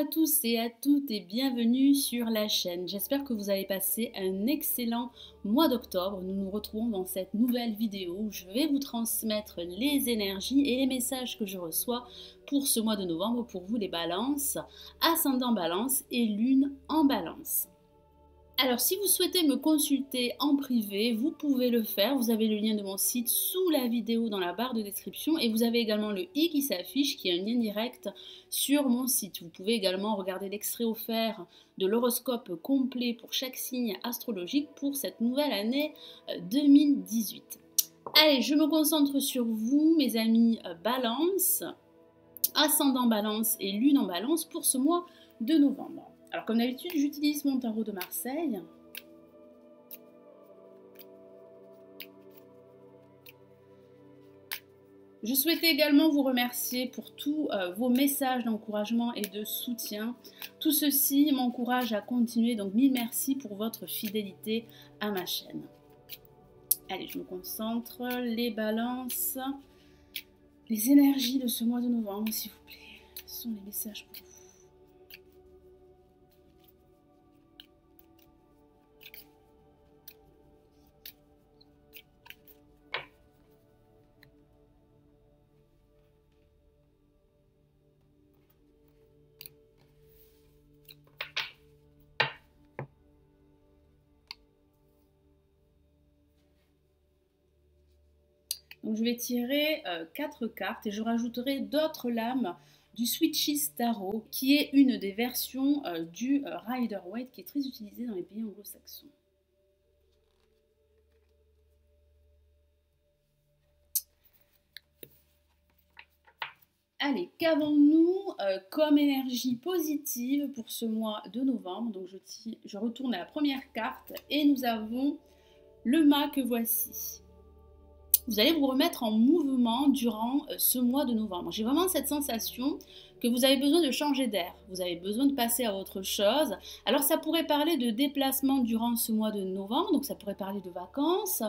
à tous et à toutes et bienvenue sur la chaîne. J'espère que vous avez passé un excellent mois d'octobre. Nous nous retrouvons dans cette nouvelle vidéo où je vais vous transmettre les énergies et les messages que je reçois pour ce mois de novembre pour vous les balances, ascendant balance et lune en balance. Alors, si vous souhaitez me consulter en privé, vous pouvez le faire. Vous avez le lien de mon site sous la vidéo dans la barre de description et vous avez également le i qui s'affiche qui est un lien direct sur mon site. Vous pouvez également regarder l'extrait offert de l'horoscope complet pour chaque signe astrologique pour cette nouvelle année 2018. Allez, je me concentre sur vous, mes amis Balance, ascendant Balance et lune en Balance pour ce mois de novembre. Alors comme d'habitude, j'utilise mon tarot de Marseille. Je souhaitais également vous remercier pour tous vos messages d'encouragement et de soutien. Tout ceci m'encourage à continuer, donc mille merci pour votre fidélité à ma chaîne. Allez, je me concentre. Les balances, les énergies de ce mois de novembre, s'il vous plaît. Ce sont les messages pour vous. Donc je vais tirer 4 cartes et je rajouterai d'autres lames du Switches Tarot qui est une des versions du Rider-Waite qui est très utilisé dans les pays anglo-saxons. Allez, qu'avons-nous comme énergie positive pour ce mois de novembre? Donc je retourne à la première carte et nous avons le mât que voici. Vous allez vous remettre en mouvement durant ce mois de novembre. J'ai vraiment cette sensation que vous avez besoin de changer d'air, vous avez besoin de passer à autre chose. Alors ça pourrait parler de déplacement durant ce mois de novembre, donc ça pourrait parler de vacances,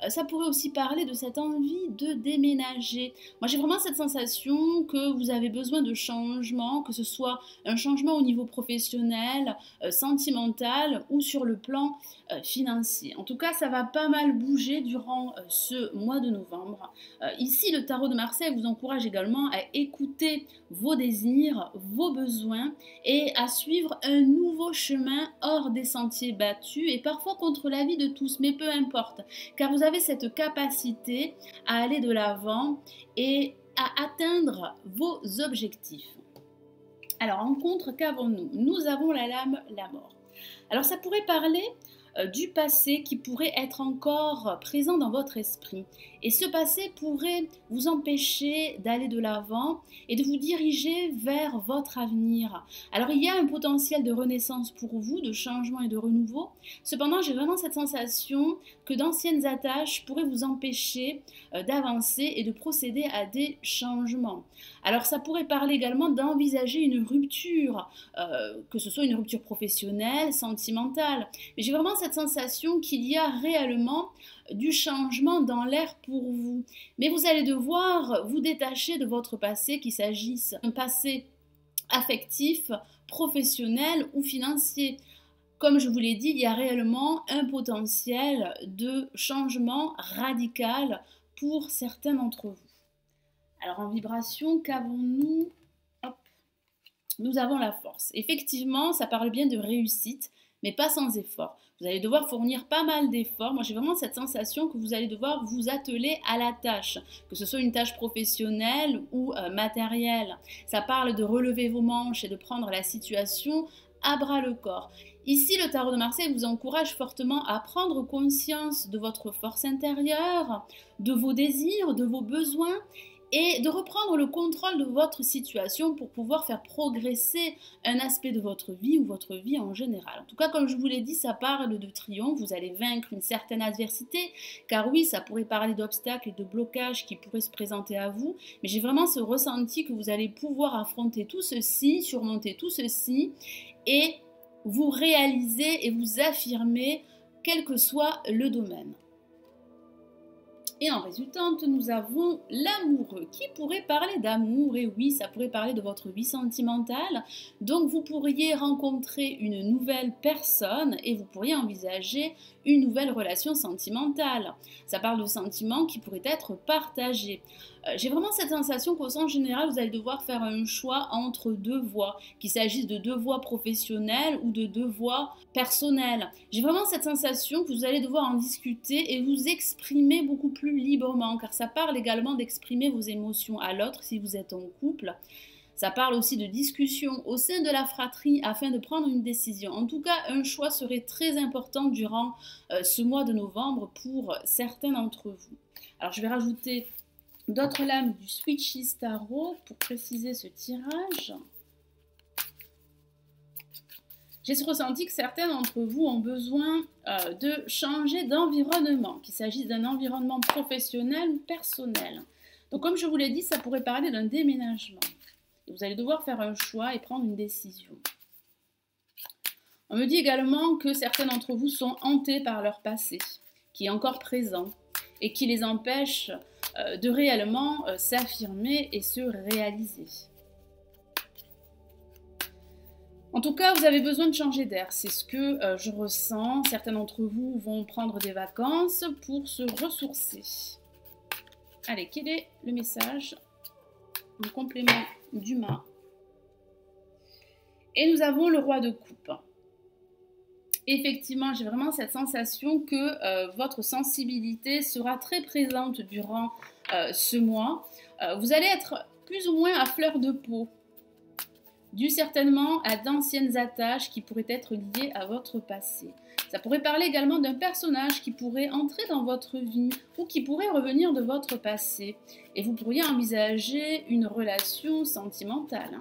ça pourrait aussi parler de cette envie de déménager. Moi j'ai vraiment cette sensation que vous avez besoin de changement, que ce soit un changement au niveau professionnel, sentimental ou sur le plan financier. En tout cas ça va pas mal bouger durant ce mois de novembre. Ici le tarot de Marseille vous encourage également à écouter vos désirs, vos besoins et à suivre un nouveau chemin hors des sentiers battus et parfois contre l'avis de tous, mais peu importe, car vous avez cette capacité à aller de l'avant et à atteindre vos objectifs. Alors en contre, qu'avons-nous? Nous avons la lame, la mort. Alors ça pourrait parler du passé qui pourrait être encore présent dans votre esprit. Et ce passé pourrait vous empêcher d'aller de l'avant et de vous diriger vers votre avenir. Alors il y a un potentiel de renaissance pour vous, de changement et de renouveau. Cependant, j'ai vraiment cette sensation que d'anciennes attaches pourraient vous empêcher d'avancer et de procéder à des changements. Alors ça pourrait parler également d'envisager une rupture, que ce soit une rupture professionnelle, sentimentale. Mais j'ai vraiment cette sensation qu'il y a réellement du changement dans l'air pour vous. Mais vous allez devoir vous détacher de votre passé, qu'il s'agisse d'un passé affectif, professionnel ou financier. Comme je vous l'ai dit, il y a réellement un potentiel de changement radical pour certains d'entre vous. Alors en vibration, qu'avons-nous? Nous avons la force. Effectivement, ça parle bien de réussite, mais pas sans effort. Vous allez devoir fournir pas mal d'efforts. Moi, j'ai vraiment cette sensation que vous allez devoir vous atteler à la tâche, que ce soit une tâche professionnelle ou matérielle. Ça parle de relever vos manches et de prendre la situation à bras le corps. Ici, le tarot de Marseille vous encourage fortement à prendre conscience de votre force intérieure, de vos désirs, de vos besoins et de reprendre le contrôle de votre situation pour pouvoir faire progresser un aspect de votre vie ou votre vie en général. En tout cas, comme je vous l'ai dit, ça parle de triomphe, vous allez vaincre une certaine adversité, car oui, ça pourrait parler d'obstacles et de blocages qui pourraient se présenter à vous, mais j'ai vraiment ce ressenti que vous allez pouvoir affronter tout ceci, surmonter tout ceci, et vous réaliser et vous affirmer, quel que soit le domaine. Et en résultante, nous avons l'amoureux qui pourrait parler d'amour. Et oui, ça pourrait parler de votre vie sentimentale. Donc vous pourriez rencontrer une nouvelle personne et vous pourriez envisager une nouvelle relation sentimentale. Ça parle de sentiments qui pourraient être partagés. J'ai vraiment cette sensation qu'au sens général, vous allez devoir faire un choix entre deux voies, qu'il s'agisse de deux voies professionnelles ou de deux voies personnelles. J'ai vraiment cette sensation que vous allez devoir en discuter et vous exprimer beaucoup plus librement, car ça parle également d'exprimer vos émotions à l'autre si vous êtes en couple. Ça parle aussi de discussion au sein de la fratrie afin de prendre une décision. En tout cas, un choix serait très important durant ce mois de novembre pour certains d'entre vous. Alors, je vais rajouter d'autres lames du Switchy Tarot pour préciser ce tirage. J'ai ressenti que certains d'entre vous ont besoin de changer d'environnement, qu'il s'agisse d'un environnement professionnel ou personnel. Donc comme je vous l'ai dit, ça pourrait parler d'un déménagement. Et vous allez devoir faire un choix et prendre une décision. On me dit également que certains d'entre vous sont hantés par leur passé, qui est encore présent, et qui les empêche de réellement s'affirmer et se réaliser. En tout cas, vous avez besoin de changer d'air, c'est ce que je ressens. Certains d'entre vous vont prendre des vacances pour se ressourcer. Allez, quel est le message en complément du mât? Et nous avons le roi de coupe. Effectivement, j'ai vraiment cette sensation que votre sensibilité sera très présente durant ce mois. Vous allez être plus ou moins à fleur de peau, dû certainement à d'anciennes attaches qui pourraient être liées à votre passé. Ça pourrait parler également d'un personnage qui pourrait entrer dans votre vie ou qui pourrait revenir de votre passé. Et vous pourriez envisager une relation sentimentale.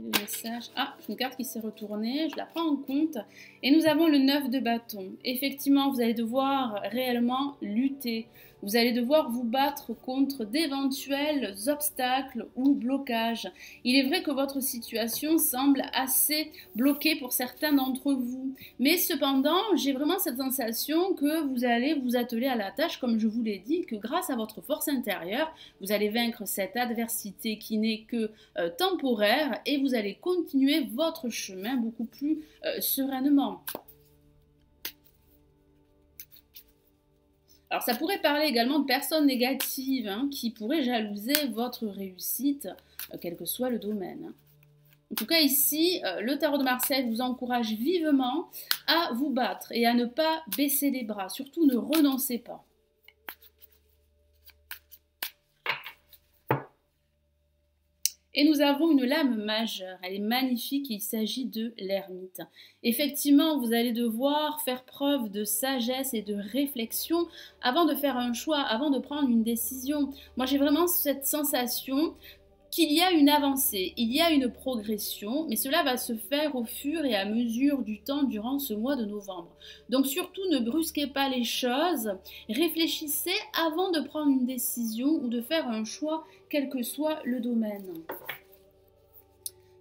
Le message. Ah, une carte qui s'est retournée, je la prends en compte. Et nous avons le 9 de bâton. Effectivement, vous allez devoir réellement lutter. Vous allez devoir vous battre contre d'éventuels obstacles ou blocages. Il est vrai que votre situation semble assez bloquée pour certains d'entre vous. Mais cependant, j'ai vraiment cette sensation que vous allez vous atteler à la tâche, comme je vous l'ai dit, que grâce à votre force intérieure, vous allez vaincre cette adversité qui n'est que temporaire et vous allez continuer votre chemin beaucoup plus sereinement. Alors ça pourrait parler également de personnes négatives qui pourraient jalouser votre réussite, quel que soit le domaine. En tout cas ici, le tarot de Marseille vous encourage vivement à vous battre et à ne pas baisser les bras. Surtout ne renoncez pas. Et nous avons une lame majeure, elle est magnifique, il s'agit de l'ermite. Effectivement, vous allez devoir faire preuve de sagesse et de réflexion avant de faire un choix, avant de prendre une décision. Moi, j'ai vraiment cette sensation qu'il y a une avancée, il y a une progression, mais cela va se faire au fur et à mesure du temps durant ce mois de novembre. Donc surtout, ne brusquez pas les choses, réfléchissez avant de prendre une décision ou de faire un choix, quel que soit le domaine.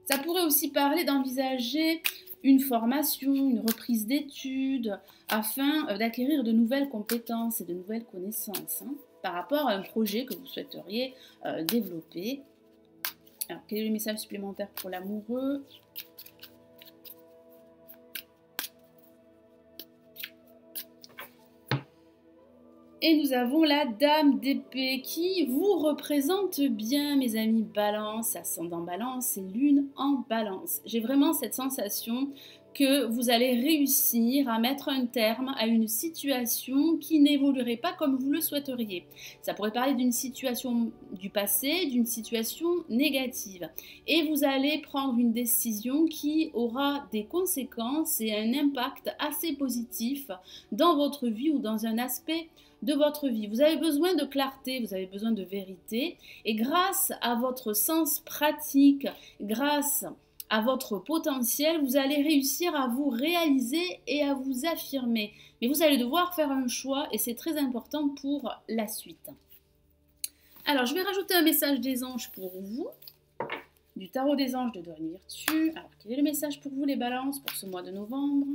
Ça pourrait aussi parler d'envisager une formation, une reprise d'études, afin d'acquérir de nouvelles compétences et de nouvelles connaissances par rapport à un projet que vous souhaiteriez développer. Alors, quel est le message supplémentaire pour l'amoureux? Et nous avons la dame d'épée qui vous représente bien, mes amis. Balance, ascendant balance et lune en balance. J'ai vraiment cette sensation que vous allez réussir à mettre un terme à une situation qui n'évoluerait pas comme vous le souhaiteriez. Ça pourrait parler d'une situation du passé, d'une situation négative. Et vous allez prendre une décision qui aura des conséquences et un impact assez positif dans votre vie ou dans un aspect de votre vie. Vous avez besoin de clarté, vous avez besoin de vérité. Et grâce à votre sens pratique, grâce à votre potentiel, vous allez réussir à vous réaliser et à vous affirmer. Mais vous allez devoir faire un choix et c'est très important pour la suite. Alors, je vais rajouter un message des anges pour vous, du tarot des anges de Dorine Virtue. Alors, quel est le message pour vous, les balances, pour ce mois de novembre?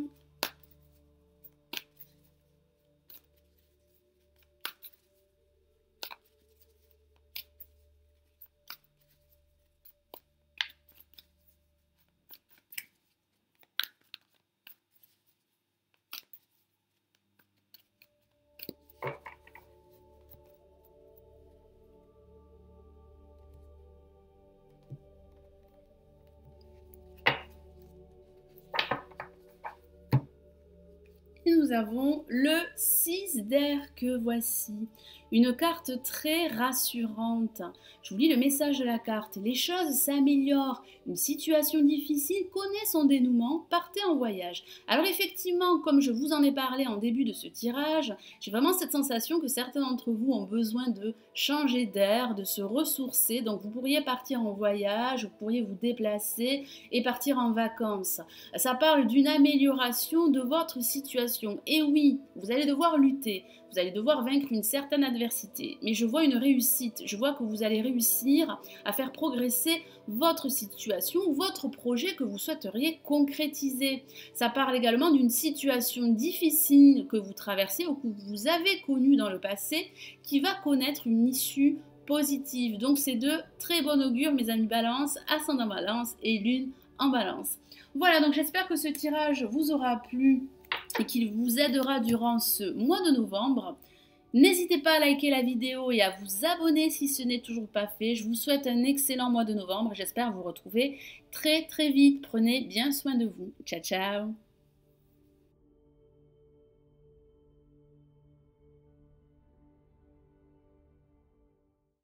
Et nous avons le 6 d'air que voici. Une carte très rassurante. Je vous lis le message de la carte. Les choses s'améliorent. Une situation difficile connaît son dénouement. Partez en voyage. Alors effectivement, comme je vous en ai parlé en début de ce tirage, j'ai vraiment cette sensation que certains d'entre vous ont besoin de changer d'air, de se ressourcer. Donc vous pourriez partir en voyage, vous pourriez vous déplacer et partir en vacances. Ça parle d'une amélioration de votre situation. Et oui, vous allez devoir lutter. Vous allez devoir vaincre une certaine adversité. Mais je vois une réussite. Je vois que vous allez réussir à faire progresser votre situation ou votre projet que vous souhaiteriez concrétiser. Ça parle également d'une situation difficile que vous traversez ou que vous avez connue dans le passé qui va connaître une issue positive. Donc c'est de très bon augure, mes amis Balance, ascendant Balance et Lune en Balance. Voilà, donc j'espère que ce tirage vous aura plu et qu'il vous aidera durant ce mois de novembre. N'hésitez pas à liker la vidéo et à vous abonner si ce n'est toujours pas fait. Je vous souhaite un excellent mois de novembre. J'espère vous retrouver très très vite. Prenez bien soin de vous. Ciao ciao.